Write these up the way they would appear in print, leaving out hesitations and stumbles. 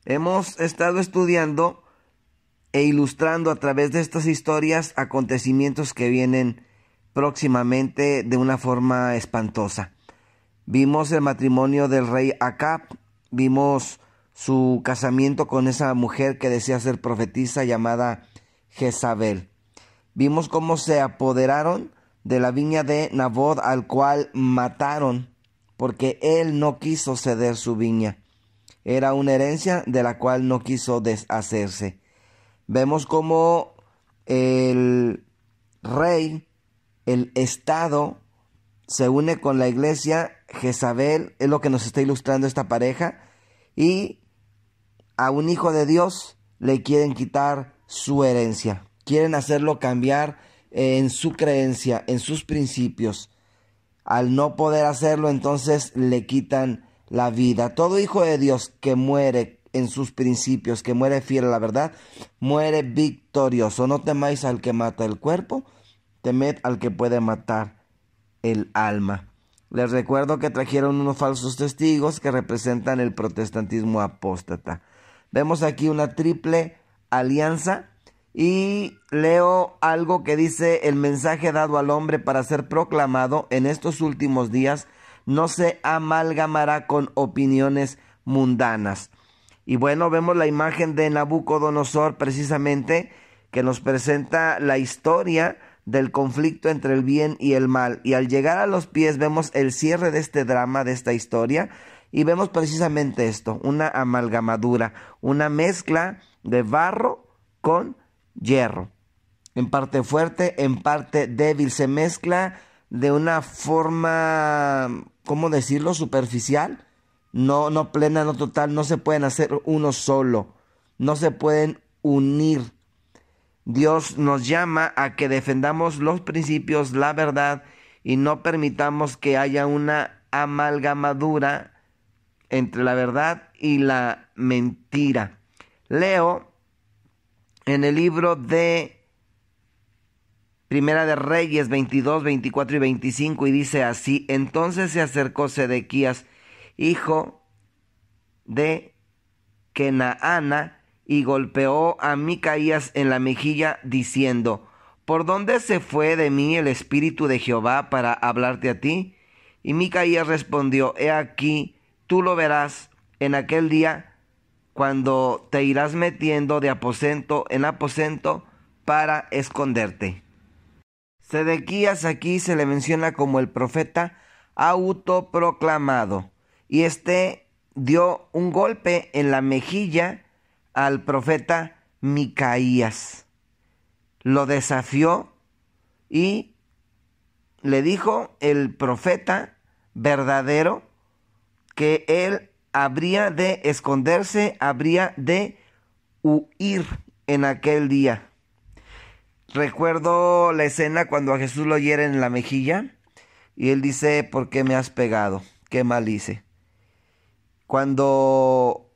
Hemos estado estudiando e ilustrando a través de estas historias acontecimientos que vienen próximamente de una forma espantosa. Vimos el matrimonio del rey Acab, vimos su casamiento con esa mujer que decía ser profetisa llamada Jezabel. Vimos cómo se apoderaron de la viña de Nabot, al cual mataron porque él no quiso ceder su viña. Era una herencia de la cual no quiso deshacerse. Vemos cómo el rey, el Estado, se une con la iglesia. Jezabel es lo que nos está ilustrando esta pareja, y a un hijo de Dios le quieren quitar su herencia. Quieren hacerlo cambiar en su creencia, en sus principios. Al no poder hacerlo, entonces le quitan la vida. Todo hijo de Dios que muere en sus principios, que muere fiel a la verdad, muere victorioso. No temáis al que mata el cuerpo, temed al que puede matar el alma. Les recuerdo que trajeron unos falsos testigos que representan el protestantismo apóstata. Vemos aquí una triple alianza, y leo algo que dice: el mensaje dado al hombre para ser proclamado en estos últimos días no se amalgamará con opiniones mundanas. Y bueno, vemos la imagen de Nabucodonosor, precisamente, que nos presenta la historia del conflicto entre el bien y el mal. Y al llegar a los pies vemos el cierre de este drama, de esta historia, y vemos precisamente esto: una amalgamadura, una mezcla de barro con hierro, en parte fuerte, en parte débil. Se mezcla de una forma, ¿cómo decirlo?, superficial, no plena, no total. No se pueden hacer uno solo, no se pueden unir. Dios nos llama a que defendamos los principios, la verdad, y no permitamos que haya una amalgamadura entre la verdad y la mentira. Leo en el libro de Primera de Reyes 22, 24 y 25, y dice así: entonces se acercó Sedequías, hijo de Kenaana, y golpeó a Micaías en la mejilla, diciendo: ¿por dónde se fue de mí el espíritu de Jehová para hablarte a ti? Y Micaías respondió: he aquí, tú lo verás en aquel día, cuando te irás metiendo de aposento en aposento para esconderte. Sedequías aquí se le menciona como el profeta autoproclamado, y este dio un golpe en la mejilla al profeta Micaías. Lo desafió y le dijo el profeta verdadero que él habría de esconderse, habría de huir en aquel día. Recuerdo la escena cuando a Jesús lo hieren en la mejilla y él dice: ¿por qué me has pegado? ¿Qué mal hice? Cuando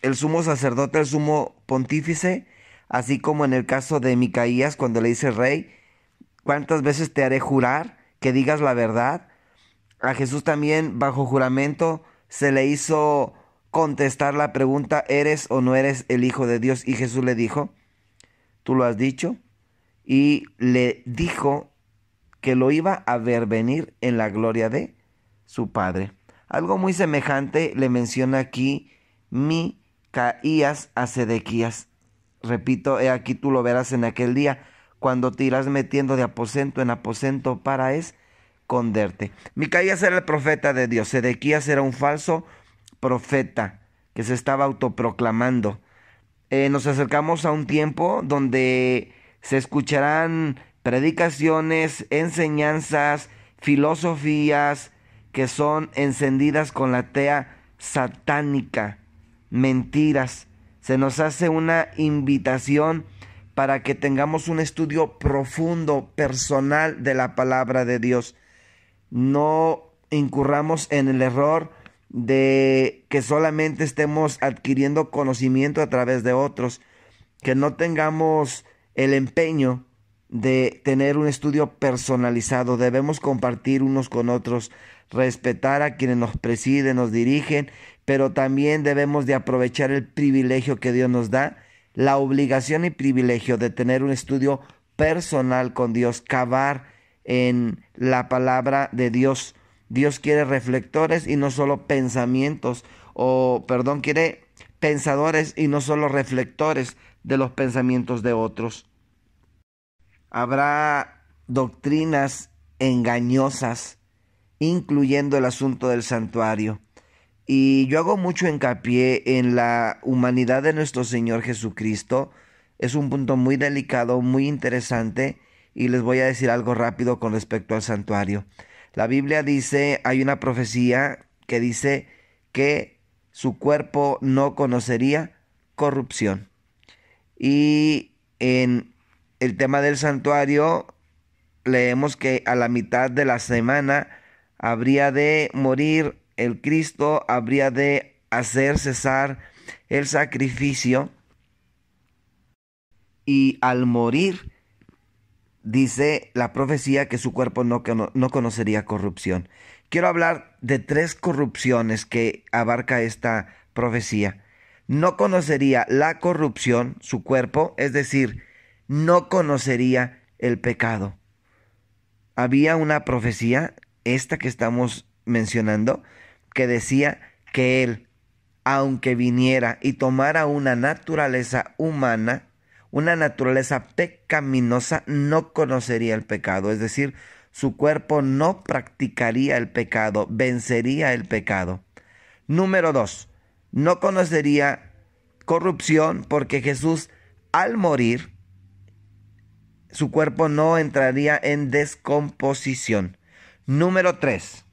el sumo sacerdote, el sumo pontífice, así como en el caso de Micaías, cuando le dice: rey, ¿cuántas veces te haré jurar que digas la verdad? A Jesús también, bajo juramento, se le hizo contestar la pregunta: ¿eres o no eres el Hijo de Dios? Y Jesús le dijo: tú lo has dicho. Y le dijo que lo iba a ver venir en la gloria de su Padre. Algo muy semejante le menciona aquí Micaías a Sedequías. Repito: he aquí, tú lo verás en aquel día, cuando te irás metiendo de aposento en aposento para esconderte. Micaías era el profeta de Dios. Sedequías era un falso profeta que se estaba autoproclamando. Nos acercamos a un tiempo donde se escucharán predicaciones, enseñanzas, filosofías que son encendidas con la tea satánica, mentiras. Se nos hace una invitación para que tengamos un estudio profundo, personal de la palabra de Dios. No incurramos en el error de que solamente estemos adquiriendo conocimiento a través de otros, que no tengamos el empeño de tener un estudio personalizado. Debemos compartir unos con otros, respetar a quienes nos presiden, nos dirigen, pero también debemos de aprovechar el privilegio que Dios nos da, la obligación y privilegio de tener un estudio personal con Dios, cavar en la palabra de Dios. Dios quiere reflectores y no solo pensamientos, quiere pensadores y no solo reflectores de los pensamientos de otros. Habrá doctrinas engañosas, incluyendo el asunto del santuario. Y yo hago mucho hincapié en la humanidad de nuestro Señor Jesucristo. Es un punto muy delicado, muy interesante, y les voy a decir algo rápido con respecto al santuario. La Biblia dice, hay una profecía que dice que su cuerpo no conocería corrupción. Y en el tema del santuario, leemos que a la mitad de la semana habría de morir el Cristo, habría de hacer cesar el sacrificio, y al morir, dice la profecía que su cuerpo no conocería corrupción. Quiero hablar de 3 corrupciones que abarca esta profecía. No conocería la corrupción, su cuerpo, es decir, no conocería el pecado. Había una profecía, esta que estamos mencionando, que decía que Él, aunque viniera y tomara una naturaleza humana, una naturaleza pecaminosa, no conocería el pecado. Es decir, su cuerpo no practicaría el pecado, vencería el pecado. Número 2, no conocería corrupción porque Jesús, al morir, su cuerpo no entraría en descomposición. Número 3,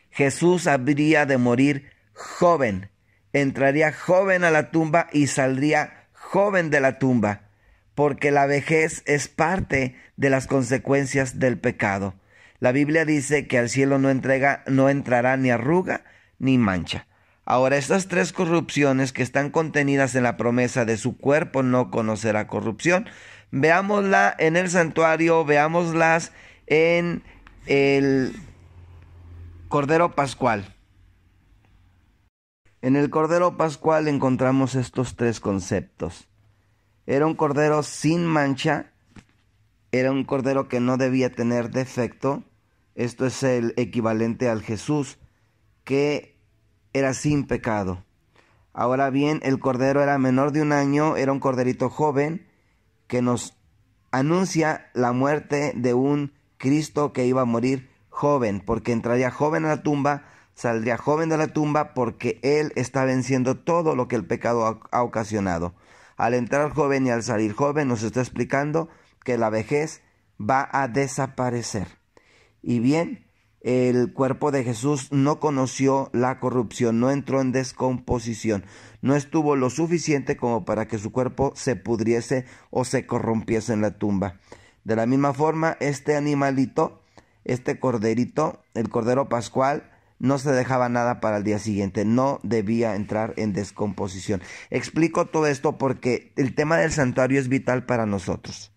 Jesús habría de morir joven, entraría joven a la tumba y saldría joven de la tumba, porque la vejez es parte de las consecuencias del pecado. La Biblia dice que al cielo no entrará ni arruga ni mancha. Ahora, estas 3 corrupciones que están contenidas en la promesa de su cuerpo no conocerá corrupción, veámosla en el santuario, veámoslas en el Cordero Pascual. En el Cordero Pascual encontramos estos 3 conceptos. Era un cordero sin mancha, era un cordero que no debía tener defecto. Esto es el equivalente al Jesús, que era sin pecado. Ahora bien, el cordero era menor de 1 año, era un corderito joven que nos anuncia la muerte de un Cristo que iba a morir joven, porque entraría joven a la tumba, saldría joven de la tumba, porque Él está venciendo todo lo que el pecado ha ocasionado. Al entrar joven y al salir joven nos está explicando que la vejez va a desaparecer. Y bien, el cuerpo de Jesús no conoció la corrupción, no entró en descomposición, no estuvo lo suficiente como para que su cuerpo se pudriese o se corrompiese en la tumba. De la misma forma, este animalito, este corderito, el Cordero Pascual, no se dejaba nada para el día siguiente, no debía entrar en descomposición. Explico todo esto porque el tema del santuario es vital para nosotros.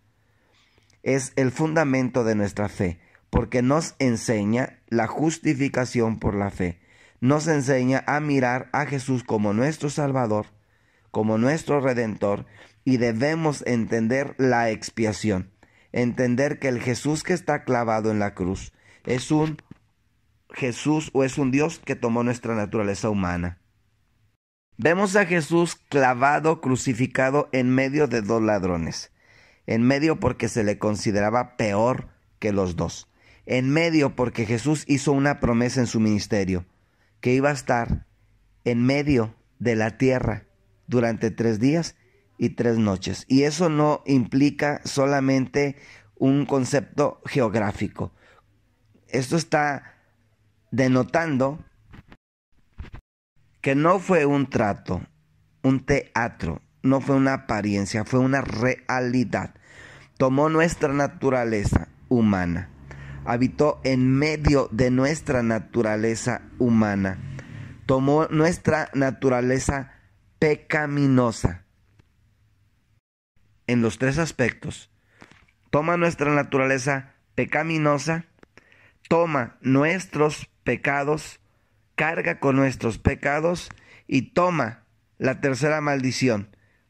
Es el fundamento de nuestra fe, porque nos enseña la justificación por la fe. Nos enseña a mirar a Jesús como nuestro Salvador, como nuestro Redentor, y debemos entender la expiación. Entender que el Jesús que está clavado en la cruz es un Jesús o es un Dios que tomó nuestra naturaleza humana. Vemos a Jesús clavado, crucificado en medio de 2 ladrones. En medio porque se le consideraba peor que los 2. En medio porque Jesús hizo una promesa en su ministerio, que iba a estar en medio de la tierra durante 3 días y 3 noches. Y eso no implica solamente un concepto geográfico. Esto está denotando que no fue un trato, un teatro, no fue una apariencia, fue una realidad. Tomó nuestra naturaleza humana, habitó en medio de nuestra naturaleza humana, tomó nuestra naturaleza pecaminosa. En los 3 aspectos, toma nuestra naturaleza pecaminosa, toma nuestros pecados carga con nuestros pecados y toma la tercera maldición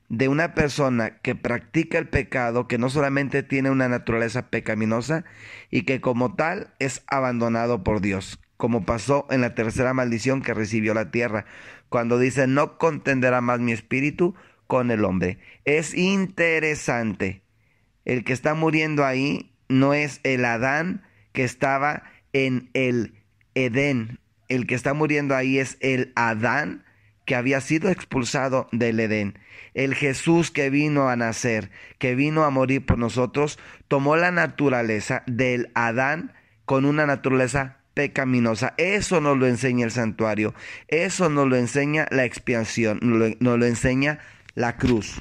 de una persona que practica el pecado, que no solamente tiene una naturaleza pecaminosa y que como tal es abandonado por Dios, como pasó en la tercera maldición que recibió la tierra, cuando dice: no contenderá más mi espíritu con el hombre. Es interesante, el que está muriendo ahí no es el Adán que estaba en el Edén. El que está muriendo ahí es el Adán que había sido expulsado del Edén. El Jesús que vino a nacer, que vino a morir por nosotros, tomó la naturaleza del Adán con una naturaleza pecaminosa. Eso nos lo enseña el santuario, eso nos lo enseña la expiación, nos lo enseña la cruz.